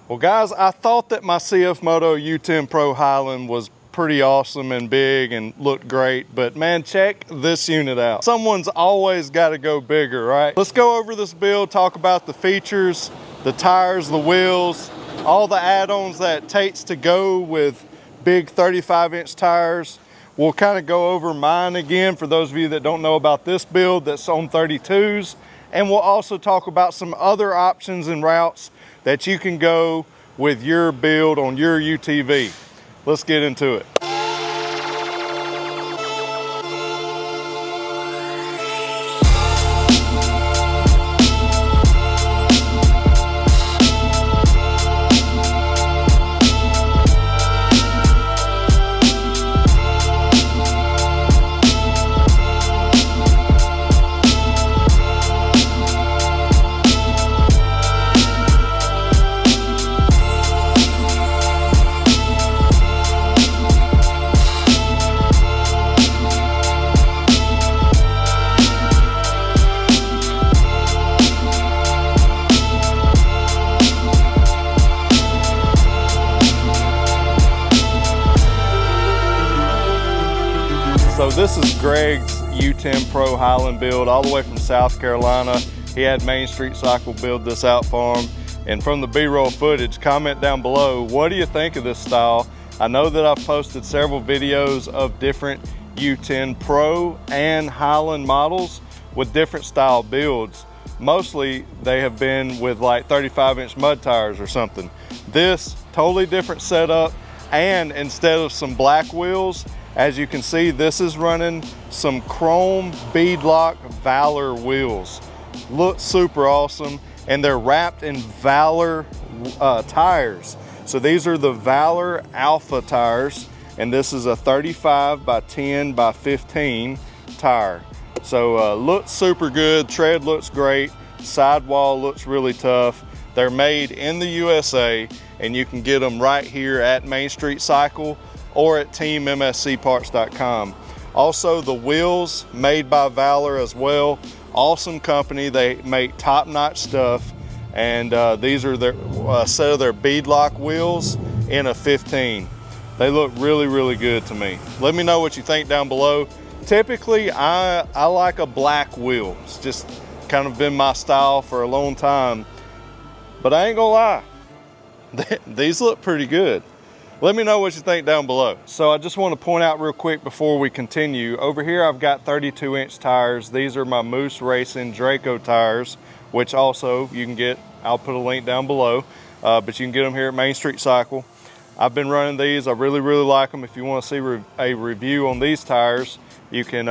Well guys, I thought that my CFMOTO U10 Pro Highland was pretty awesome and big and looked great, but man, check this unit out. Someone's always got to go bigger, right? Let's go over this build, talk about the features, the tires, the wheels, all the add-ons that it takes to go with big 35-inch tires. We'll kind of go over mine again for those of you that don't know about this build that's on 32s. And we'll also talk about some other options and routes that you can go with your build on your UTV. Let's get into it. So this is Greg's U10 Pro Highland build all the way from South Carolina. He had Main Street Cycle build this out for him. And from the B-roll footage, comment down below, what do you think of this style? I know that I've posted several videos of different U10 Pro and Highland models with different style builds. Mostly they have been with like 35-inch mud tires or something. This, totally different setup, and instead of some black wheels, as you can see, this is running some chrome beadlock Valor wheels. Look super awesome, and they're wrapped in Valor tires. So these are the Valor Alpha tires, and this is a 35 by 10 by 15 tire. So looks super good, tread looks great, sidewall looks really tough. They're made in the USA, and you can get them right here at Main Street Cycle or at Team MSC parts.com. Also, the wheels made by Valor as well. Awesome company. They make top-notch stuff, and these are their set of their beadlock wheels in a 15. They look really, really good to me. Let me know what you think down below. Typically, I like a black wheel. It's just kind of been my style for a long time, but I ain't gonna lie, these look pretty good. Let me know what you think down below. So I just want to point out real quick before we continue, over here I've got 32-inch tires. These are my Moose Racing Draco tires, which also you can get, I'll put a link down below, but you can get them here at Main Street Cycle. I've been running these, I really, really like them. If you want to see a review on these tires, you can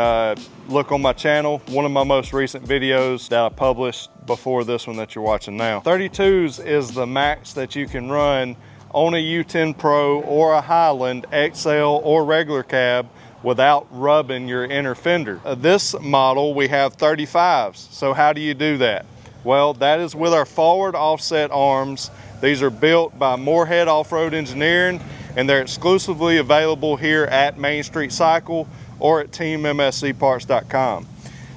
look on my channel, one of my most recent videos that I published before this one that you're watching now. 32s is the max that you can run on a U10 Pro or a Highland XL or regular cab without rubbing your inner fender. This model we have 35s. So how do you do that? Well, that is with our forward offset arms. These are built by Moorhead Off-Road Engineering, and they're exclusively available here at Main Street Cycle or at teammscparts.com.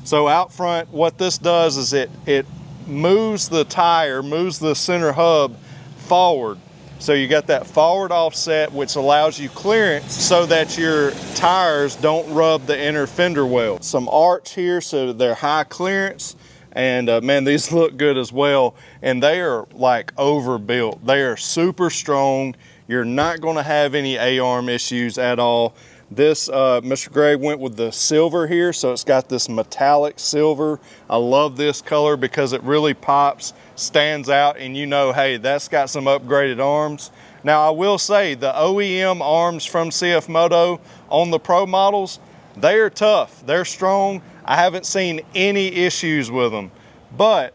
So out front, what this does is it moves the tire, moves the center hub forward. So you got that forward offset, which allows you clearance so that your tires don't rub the inner fender well. Some arch here so they're high clearance, and man, these look good as well. And they are like overbuilt. They are super strong. You're not gonna have any A-arm issues at all. This, Mr. Greg went with the silver here, so it's got this metallic silver. I love this color because it really pops, stands out, and you know, hey, that's got some upgraded arms. Now, I will say the OEM arms from CFMOTO on the Pro models, they are tough, they're strong. I haven't seen any issues with them, but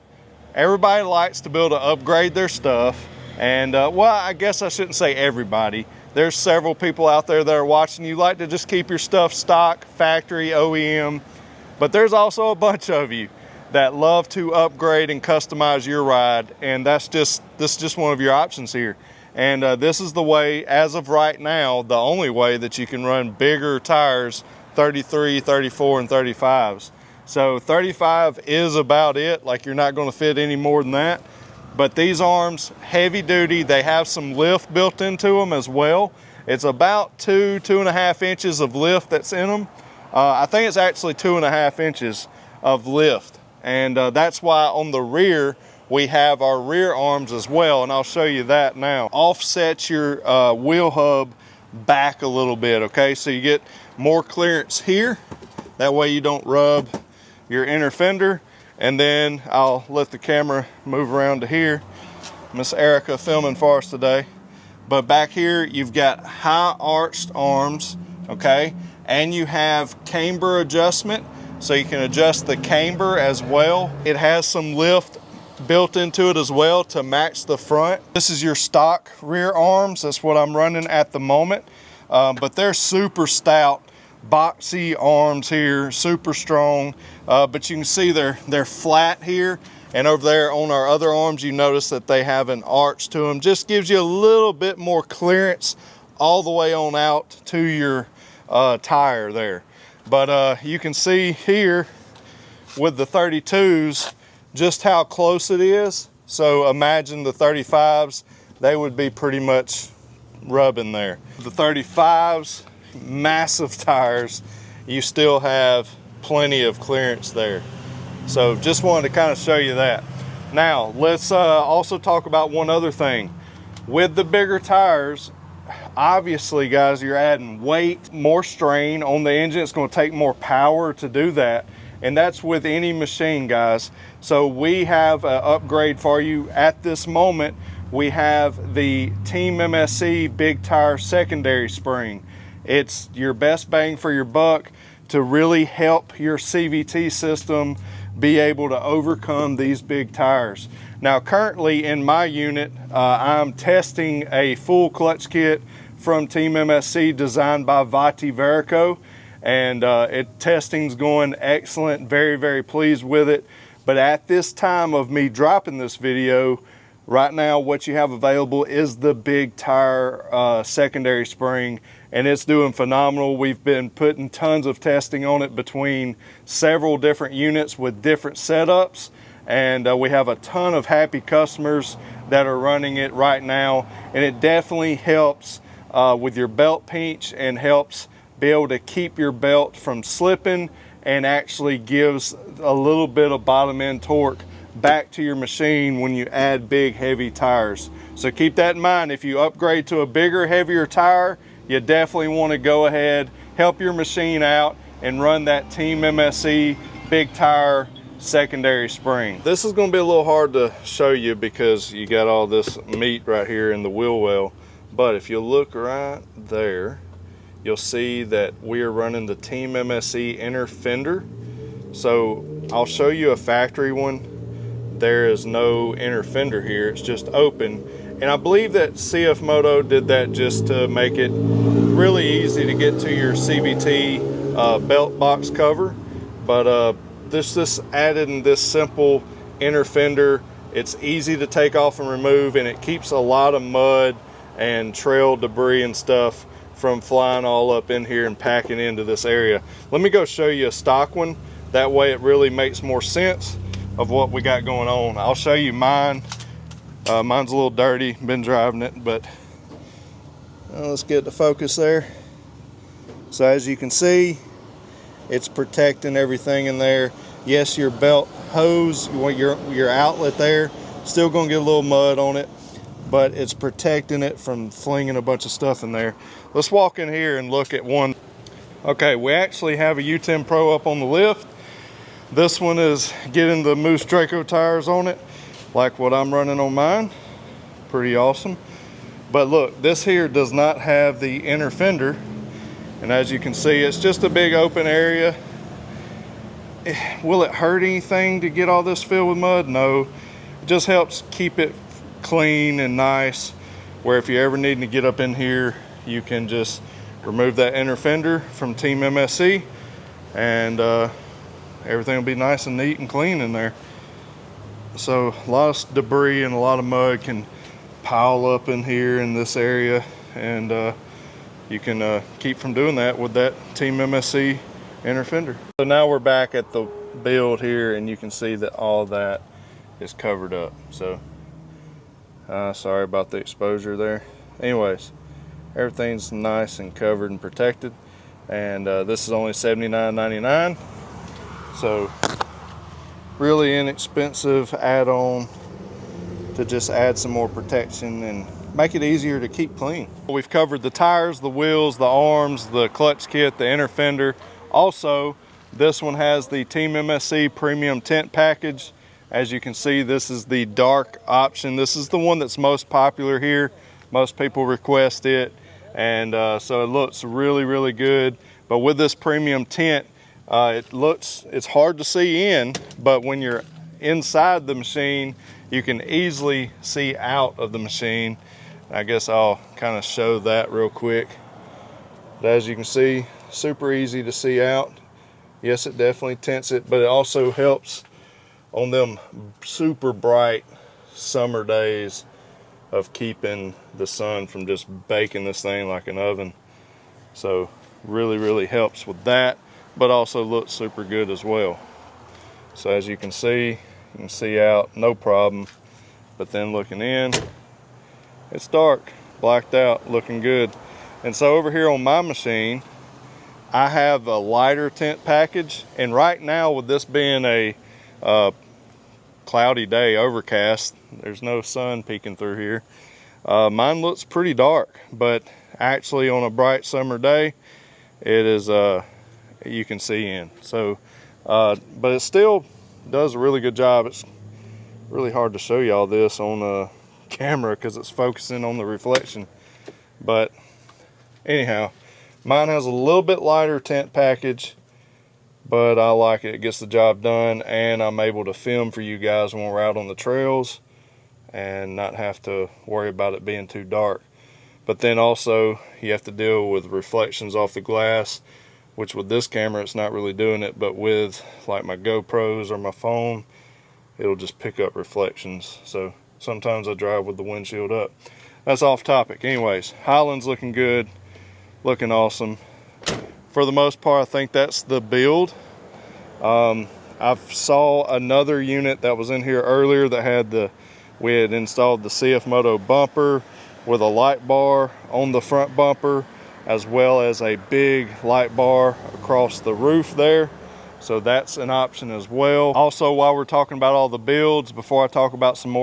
everybody likes to be able to upgrade their stuff. And well, I guess I shouldn't say everybody. There's several people out there that are watching. You like to just keep your stuff stock, factory, OEM, but there's also a bunch of you that love to upgrade and customize your ride, and this is just one of your options here. And this is the way, as of right now, the only way that you can run bigger tires, 33, 34, and 35s. So 35 is about it. Like, you're not going to fit any more than that. But these arms, heavy duty, they have some lift built into them as well. It's about 2.5 inches of lift that's in them. I think it's actually 2.5 inches of lift. And that's why on the rear, we have our rear arms as well. And I'll show you that now. Offset your wheel hub back a little bit, okay? So you get more clearance here. That way you don't rub your inner fender. And then I'll let the camera move around to here. Miss Erica filming for us today. But back here, you've got high arched arms, okay? And you have camber adjustment, so you can adjust the camber as well. It has some lift built into it as well to match the front. This is your stock rear arms. That's what I'm running at the moment. But they're super stout, boxy arms here, super strong. But you can see they're flat here. And over there on our other arms, you notice that they have an arch to them. Just gives you a little bit more clearance all the way on out to your tire there. But you can see here with the 32s just how close it is. So imagine the 35s, they would be pretty much rubbing there. The 35s, massive tires, you still have plenty of clearance there. So just wanted to kind of show you that. Now let's also talk about one other thing. With the bigger tires, obviously guys, you're adding weight, more strain on the engine. It's going to take more power to do that. And that's with any machine, guys. So we have an upgrade for you at this moment. We have the Team MSC big tire secondary spring. It's your best bang for your buck to really help your CVT system be able to overcome these big tires. Now currently in my unit, I'm testing a full clutch kit from Team MSC designed by Vati Verico, and testing's going excellent. Very, very pleased with it. But at this time of me dropping this video, right now what you have available is the big tire secondary spring, and it's doing phenomenal. We've been putting tons of testing on it between several different units with different setups, and we have a ton of happy customers that are running it right now. And it definitely helps with your belt pinch and helps be able to keep your belt from slipping, and actually gives a little bit of bottom end torque back to your machine when you add big heavy tires. So keep that in mind. If you upgrade to a bigger, heavier tire, you definitely want to go ahead, help your machine out, and run that Team MSC big tire secondary spring. This is going to be a little hard to show you because you got all this meat right here in the wheel well. But if you look right there, you'll see that we are running the Team MSC inner fender. So I'll show you a factory one. There is no inner fender here, it's just open. And I believe that CFMOTO did that just to make it really easy to get to your CVT belt box cover. But this added in this simple inner fender. It's easy to take off and remove, and it keeps a lot of mud and trail debris and stuff from flying all up in here and packing into this area. Let me go show you a stock one. That way it really makes more sense of what we got going on. I'll show you mine. Mine's a little dirty, been driving it, but let's get the focus there. So as you can see, it's protecting everything in there. Yes, your belt hose, your outlet there, still gonna get a little mud on it, but it's protecting it from flinging a bunch of stuff in there. Let's walk in here and look at one. Okay, we actually have a U10 Pro up on the lift. This one is getting the Moose Draco tires on it, like what I'm running on mine. Pretty awesome. But look, this here does not have the inner fender. And as you can see, it's just a big open area. Will it hurt anything to get all this filled with mud? No. It just helps keep it clean and nice, where if you ever need to get up in here, you can just remove that inner fender from Team MSC, and everything will be nice and neat and clean in there. So a lot of debris and a lot of mud can pile up in here in this area, and you can keep from doing that with that Team MSC inner fender. So now we're back at the build here, and you can see that all that is covered up. So Sorry about the exposure there. Anyways, everything's nice and covered and protected, and this is only $79.99, so really inexpensive add-on to just add some more protection and make it easier to keep clean. We've covered the tires, the wheels, the arms, the clutch kit, the inner fender. Also, this one has the Team MSC premium tint package. As you can see, this is the dark option. This is the one that's most popular here. Most people request it, and so it looks really good. But with this premium tint, it's hard to see in, but when you're inside the machine, you can easily see out of the machine. I guess I'll kind of show that real quick. But as you can see, super easy to see out. Yes, it definitely tints it, but it also helps on them super bright summer days of keeping the sun from just baking this thing like an oven. So really helps with that, but also looks super good as well. So as you can see out no problem, but then looking in, it's dark, blacked out, looking good. And so over here on my machine, I have a lighter tint package, and right now with this being a cloudy day, overcast, there's no sun peeking through here, mine looks pretty dark, but actually on a bright summer day, it is you can see in. So but it still does a really good job. It's really hard to show y'all this on a camera because it's focusing on the reflection, but anyhow, mine has a little bit lighter tint package, but I like it. It gets the job done, and I'm able to film for you guys when we're out on the trails and not have to worry about it being too dark. But then also you have to deal with reflections off the glass, which with this camera it's not really doing it, but with like my GoPros or my phone, it'll just pick up reflections. So sometimes I drive with the windshield up. That's off topic. Anyways, Highland's looking good, looking awesome. For the most part, I think that's the build. I saw another unit that was in here earlier that had we had installed the CFMOTO bumper with a light bar on the front bumper, as well as a big light bar across the roof there. So that's an option as well. Also, while we're talking about all the builds, before I talk about some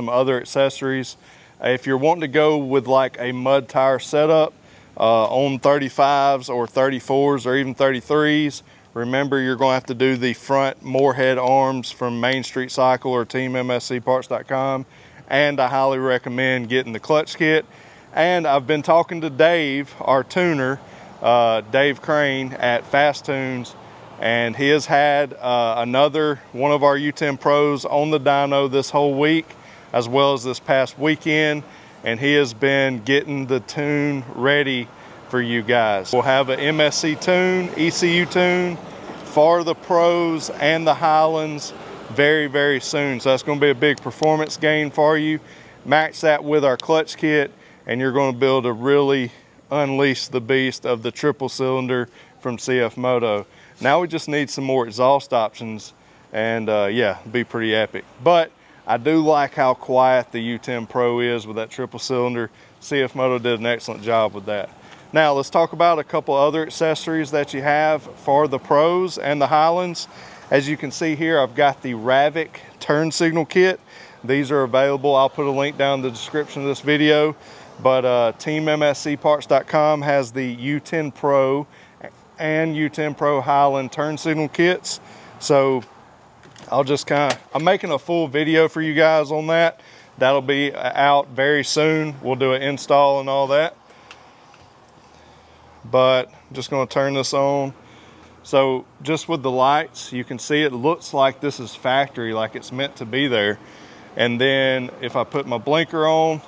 other accessories, if you're wanting to go with like a mud tire setup on 35s or 34s or even 33s, remember you're going to have to do the front Moorhead arms from Main Street Cycle or teammscparts.com, and I highly recommend getting the clutch kit. And I've been talking to Dave, our tuner, Dave Crane at Fast Tunes, and he has had another one of our U10 Pros on the dyno this whole week, as well as this past weekend, and he has been getting the tune ready for you guys. We'll have an MSC tune, ECU tune for the Pros and the Highlands very soon. So that's going to be a big performance gain for you. Match that with our clutch kit, and you're going to be able to really unleash the beast of the triple cylinder from CFMOTO. Now we just need some more exhaust options, and yeah, be pretty epic. But I do like how quiet the U10 Pro is with that triple cylinder. CFMOTO did an excellent job with that. Now let's talk about a couple other accessories that you have for the Pros and the Highlands. As you can see here, I've got the Ravic turn signal kit. These are available. I'll put a link down in the description of this video. But teammscparts.com has the U10 Pro and U10 Pro Highland turn signal kits. So I'm making a full video for you guys on that. That'll be out very soon. We'll do an install and all that. But I'm just going to turn this on. So just with the lights, you can see it looks like this is factory, like it's meant to be there. And then if I put my blinker on,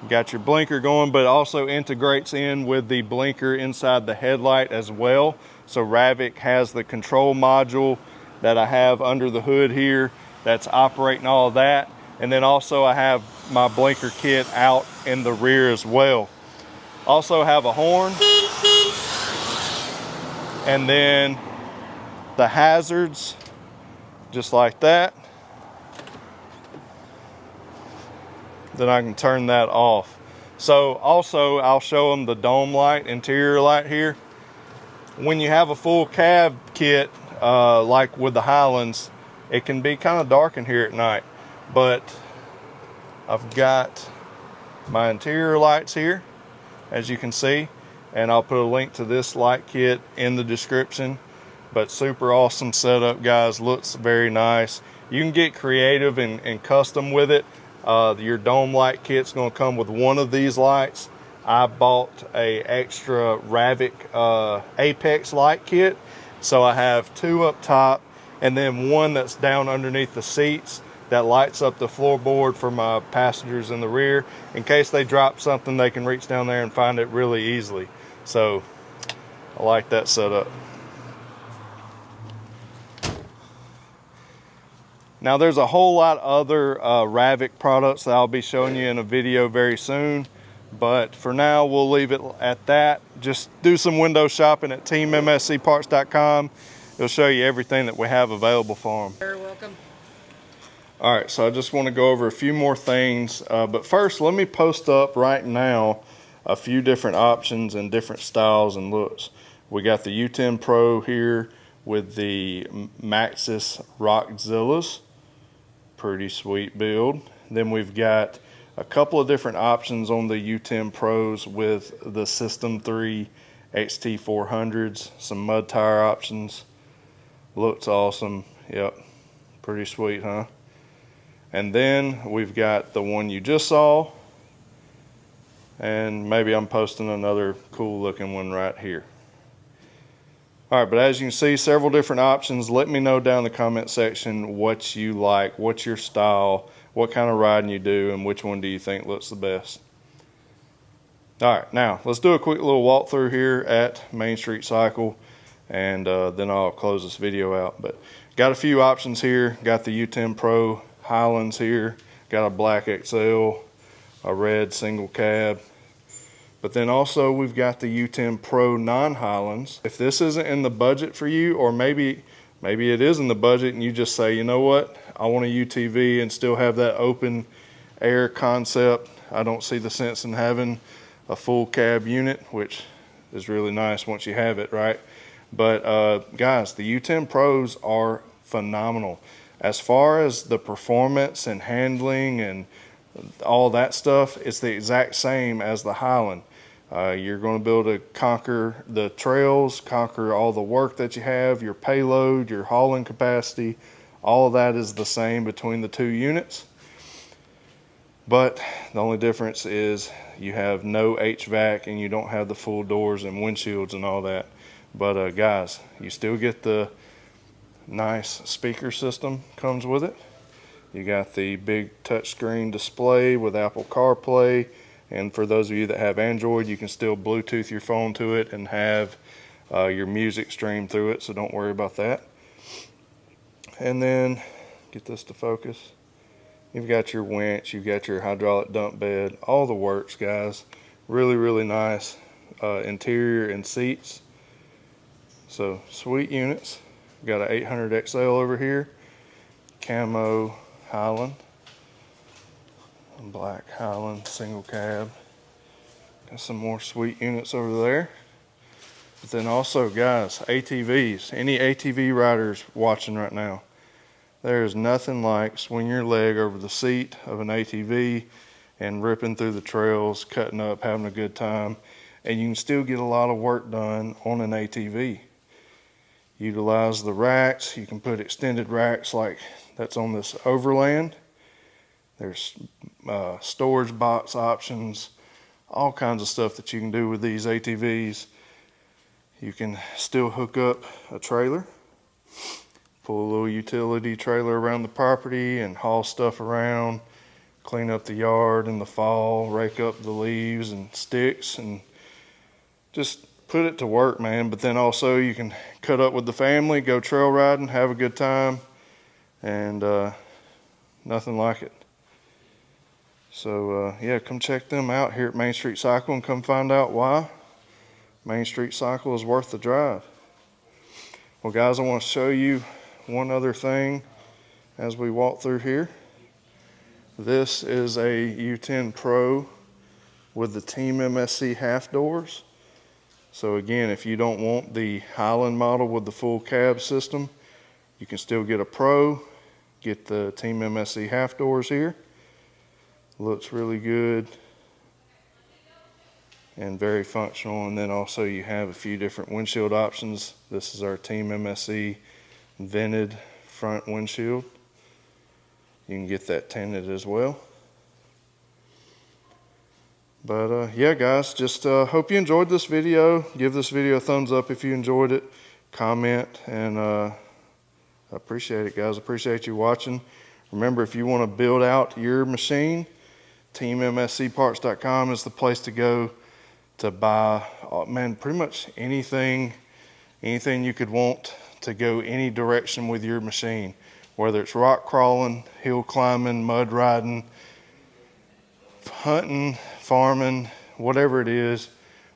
you got your blinker going, but it also integrates in with the blinker inside the headlight as well. So Ravic has the control module that I have under the hood here that's operating all of that. And then also I have my blinker kit out in the rear as well. Also have a horn, and then the hazards, just like that. then I can turn that off. So also I'll show them the dome light, interior light here. When you have a full cab kit, like with the Highlands, it can be kind of dark in here at night. But I've got my interior lights here, as you can see, and I'll put a link to this light kit in the description. But super awesome setup, guys. Looks very nice. You can get creative and custom with it. Your dome light kit's going to come with one of these lights. I bought a extra Ravic Apex light kit, so I have two up top and then one that's down underneath the seats that lights up the floorboard for my passengers in the rear. In case they drop something, they can reach down there and find it really easily. So I like that setup. Now there's a whole lot other Ravic products that I'll be showing you in a video very soon, but for now we'll leave it at that. Just do some window shopping at teammscparts.com. It'll show you everything that we have available for them. You're welcome. All right, so I just want to go over a few more things, but first let me post up right now a few different options and different styles and looks. We got the U10 Pro here with the Maxxis Rockzillas. Pretty sweet build. Then we've got a couple of different options on the U10 Pros with the System 3 XT400s, some mud tire options. Looks awesome. Yep, pretty sweet, huh? And then we've got the one you just saw, and maybe I'm posting another cool looking one right here. All right, but as you can see, several different options. Let me know down in the comment section what you like, what's your style, what kind of riding you do, and which one do you think looks the best. All right, now let's do a quick little walkthrough here at Main Street Cycle, and then I'll close this video out. But got a few options here. Got the U10 Pro Highlands here. Got a black XL, a red single cab. But then also we've got the U10 Pro non-Highlands. If this isn't in the budget for you, or maybe it is in the budget and you just say, you know what, I want a UTV and still have that open air concept. I don't see the sense in having a full cab unit, which is really nice once you have it, right? But guys, the U10 Pros are phenomenal. As far as the performance and handling and all that stuff, it's the exact same as the Highland. You're going to be able to conquer the trails, conquer all the work that you have, your payload, your hauling capacity. All of that is the same between the two units. But the only difference is you have no HVAC and you don't have the full doors and windshields and all that. But guys, you still get the nice speaker system comes with it. You got the big touchscreen display with Apple CarPlay, and for those of you that have Android, you can still Bluetooth your phone to it and have your music stream through it, so don't worry about that. And then get this to focus. You've got your winch, you've got your hydraulic dump bed, all the works, guys. Really, really nice interior and seats. So sweet units. Got an 800 XL over here, camo Highland, black Highland single cab. Got some more sweet units over there. But then also, guys, ATVs. Any ATV riders watching right now, there's nothing like swinging your leg over the seat of an ATV and ripping through the trails, cutting up, having a good time, and you can still get a lot of work done on an ATV. Utilize the racks. You can put extended racks like that's on this Overland. There's storage box options, all kinds of stuff that you can do with these ATVs. You can still hook up a trailer, pull a little utility trailer around the property and haul stuff around, clean up the yard in the fall, rake up the leaves and sticks, and just put it to work, man. But then also you can cut up with the family, go trail riding, have a good time, and nothing like it. So yeah, come check them out here at Main Street Cycle and come find out why Main Street Cycle is worth the drive. Well guys, I want to show you one other thing as we walk through here. This is a U10 Pro with the Team MSC half doors. So again, if you don't want the Highland model with the full cab system, you can still get a Pro, get the Team MSC half doors here. Looks really good and very functional. And then also you have a few different windshield options. This is our Team MSC vented front windshield. You can get that tinted as well. But yeah guys, just hope you enjoyed this video. Give this video a thumbs up if you enjoyed it. Comment, and I appreciate it guys. Appreciate you watching. Remember, if you want to build out your machine, teammscparts.com is the place to go to buy, man, pretty much anything you could want to go any direction with your machine, whether it's rock crawling, hill climbing, mud riding, hunting, farming, whatever it is.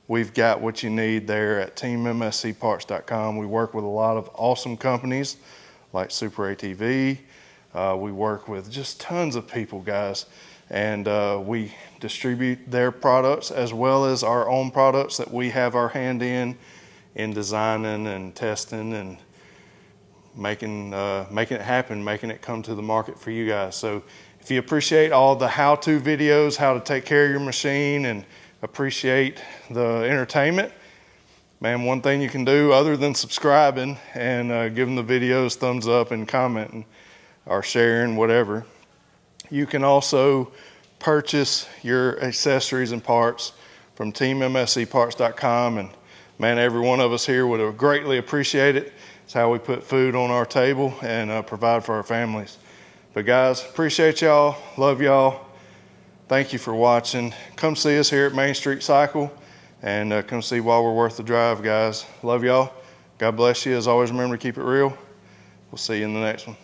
We've got what you need there at teammscparts.com. We work with a lot of awesome companies like Super ATV. We work with just tons of people, guys, and we distribute their products as well as our own products that we have our hand in designing and testing and making it happen, making it come to the market for you guys. So if you appreciate all the how-to videos, how to take care of your machine, and appreciate the entertainment, man, one thing you can do other than subscribing and giving the videos thumbs up and commenting or sharing, whatever, you can also purchase your accessories and parts from teammscparts.com. And man, every one of us here would greatly appreciate it. It's how we put food on our table and provide for our families. But guys, appreciate y'all, love y'all. Thank you for watching. Come see us here at Main Street Cycle, and come see While We're Worth the Drive, guys. Love y'all. God bless you. As always, remember to keep it real. We'll see you in the next one.